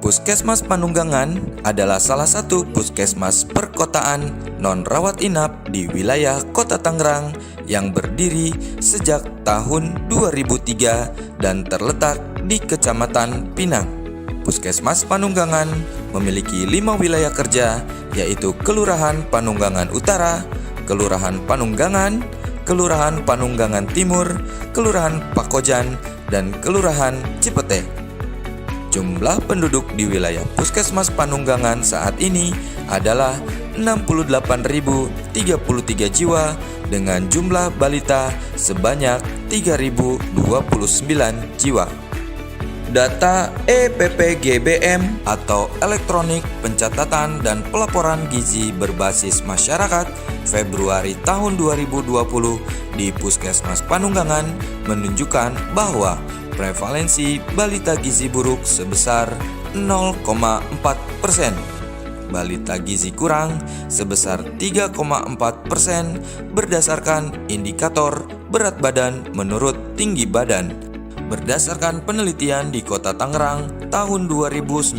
Puskesmas Panunggangan adalah salah satu puskesmas perkotaan non-rawat inap di wilayah Kota Tangerang yang berdiri sejak tahun 2003 dan terletak di Kecamatan Pinang. Puskesmas Panunggangan memiliki 5 wilayah kerja, yaitu Kelurahan Panunggangan Utara, Kelurahan Panunggangan, Kelurahan Panunggangan Timur, Kelurahan Pakojan, dan Kelurahan Cipete. Jumlah penduduk di wilayah Puskesmas Panunggangan saat ini adalah 68.033 jiwa dengan jumlah balita sebanyak 3.029 jiwa. Data EPPGBM atau Elektronik Pencatatan dan Pelaporan Gizi Berbasis Masyarakat Februari tahun 2020 di Puskesmas Panunggangan menunjukkan bahwa prevalensi balita gizi buruk sebesar 0,4%, balita gizi kurang sebesar 3,4% berdasarkan indikator berat badan menurut tinggi badan. Berdasarkan penelitian di Kota Tangerang tahun 2019,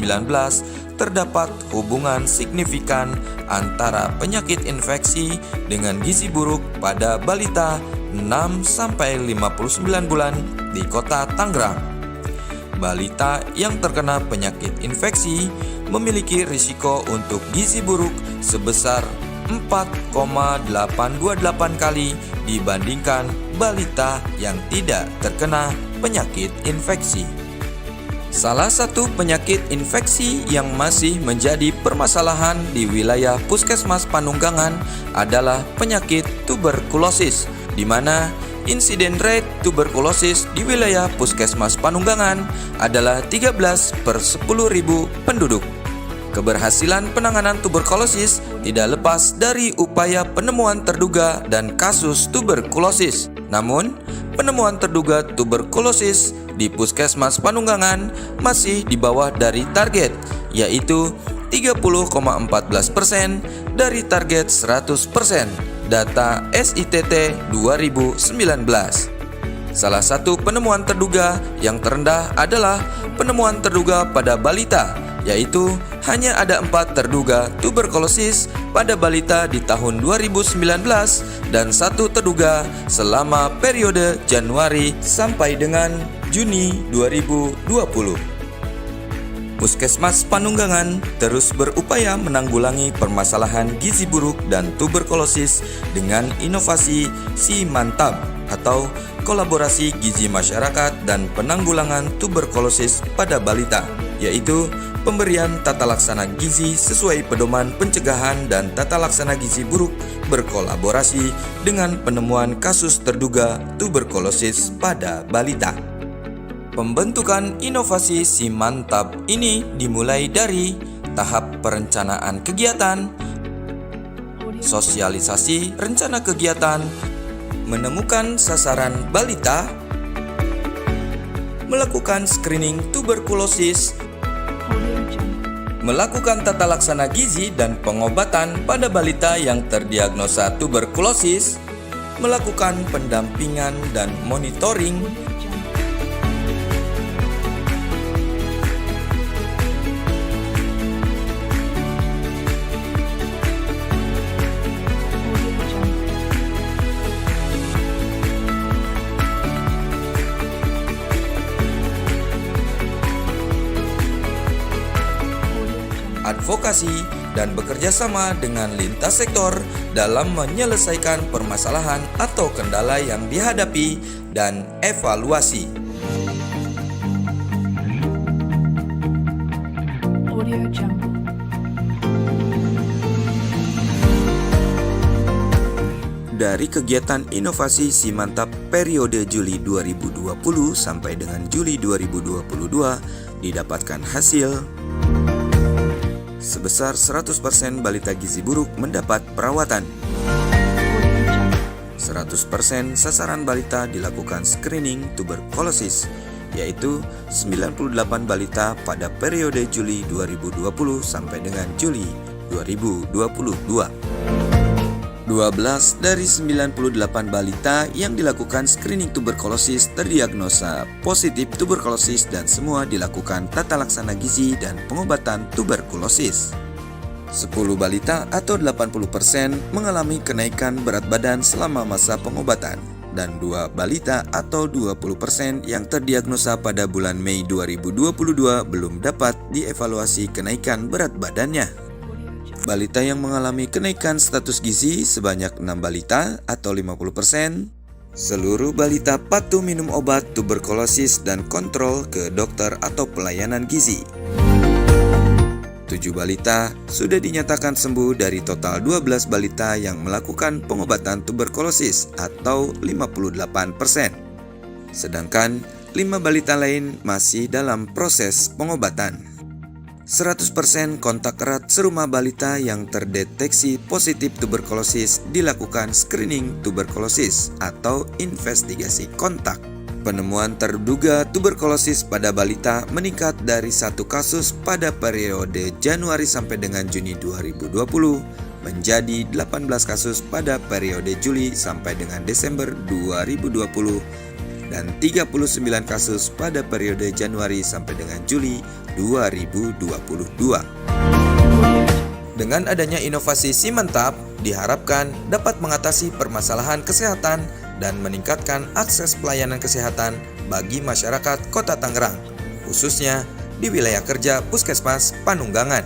terdapat hubungan signifikan antara penyakit infeksi dengan gizi buruk pada balita 6-59 bulan di Kota Tangerang. Balita yang terkena penyakit infeksi memiliki risiko untuk gizi buruk sebesar 4,828 kali dibandingkan balita yang tidak terkena penyakit infeksi. Salah satu penyakit infeksi yang masih menjadi permasalahan di wilayah Puskesmas Panunggangan adalah penyakit tuberkulosis, di mana insiden rate tuberkulosis di wilayah Puskesmas Panunggangan adalah 13/10.000 penduduk. Keberhasilan penanganan tuberkulosis tidak lepas dari upaya penemuan terduga dan kasus tuberkulosis. Namun, penemuan terduga tuberkulosis di Puskesmas Panunggangan masih di bawah dari target, yaitu 30,14% dari target 100%. Data SITT 2019. Salah satu penemuan terduga yang terendah adalah penemuan terduga pada balita, yaitu hanya ada 4 terduga tuberkulosis pada balita di tahun 2019 dan 1 terduga selama periode Januari sampai dengan Juni 2020. Puskesmas Panunggangan terus berupaya menanggulangi permasalahan gizi buruk dan tuberkulosis dengan inovasi Si Mantap atau kolaborasi gizi masyarakat dan penanggulangan tuberkulosis pada balita, yaitu pemberian tata laksana gizi sesuai pedoman pencegahan dan tata laksana gizi buruk berkolaborasi dengan penemuan kasus terduga tuberkulosis pada balita. Pembentukan inovasi Si Mantap ini dimulai dari tahap perencanaan kegiatan, sosialisasi rencana kegiatan, menemukan sasaran balita, melakukan screening tuberkulosis, melakukan tata laksana gizi dan pengobatan pada balita yang terdiagnosa tuberkulosis, melakukan pendampingan dan monitoring, advokasi, dan bekerja sama dengan lintas sektor dalam menyelesaikan permasalahan atau kendala yang dihadapi dan evaluasi. Dari kegiatan inovasi Si Mantap periode Juli 2020 sampai dengan Juli 2022 didapatkan hasil sebesar 100% balita gizi buruk mendapat perawatan. 100% sasaran balita dilakukan screening tuberkulosis, yaitu 98 balita pada periode Juli 2020 sampai dengan Juli 2022. 12 dari 98 balita yang dilakukan screening tuberkulosis terdiagnosa positif tuberkulosis dan semua dilakukan tata laksana gizi dan pengobatan tuberkulosis. 10 balita atau 80% mengalami kenaikan berat badan selama masa pengobatan dan 2 balita atau 20% yang terdiagnosa pada bulan Mei 2022 belum dapat dievaluasi kenaikan berat badannya. Balita yang mengalami kenaikan status gizi sebanyak 6 balita atau 50%. Seluruh balita patuh minum obat tuberkulosis dan kontrol ke dokter atau pelayanan gizi. 7 balita sudah dinyatakan sembuh dari total 12 balita yang melakukan pengobatan tuberkulosis atau 58%. Sedangkan 5 balita lain masih dalam proses pengobatan. 100% kontak erat serumah balita yang terdeteksi positif tuberkulosis dilakukan screening tuberkulosis atau investigasi kontak. Penemuan terduga tuberkulosis pada balita meningkat dari 1 kasus pada periode Januari sampai dengan Juni 2020 menjadi 18 kasus pada periode Juli sampai dengan Desember 2020 dan 39 kasus pada periode Januari sampai dengan Juli 2022. Dengan adanya inovasi Simantap, diharapkan dapat mengatasi permasalahan kesehatan dan meningkatkan akses pelayanan kesehatan bagi masyarakat Kota Tangerang, khususnya di wilayah kerja Puskesmas Panunggangan.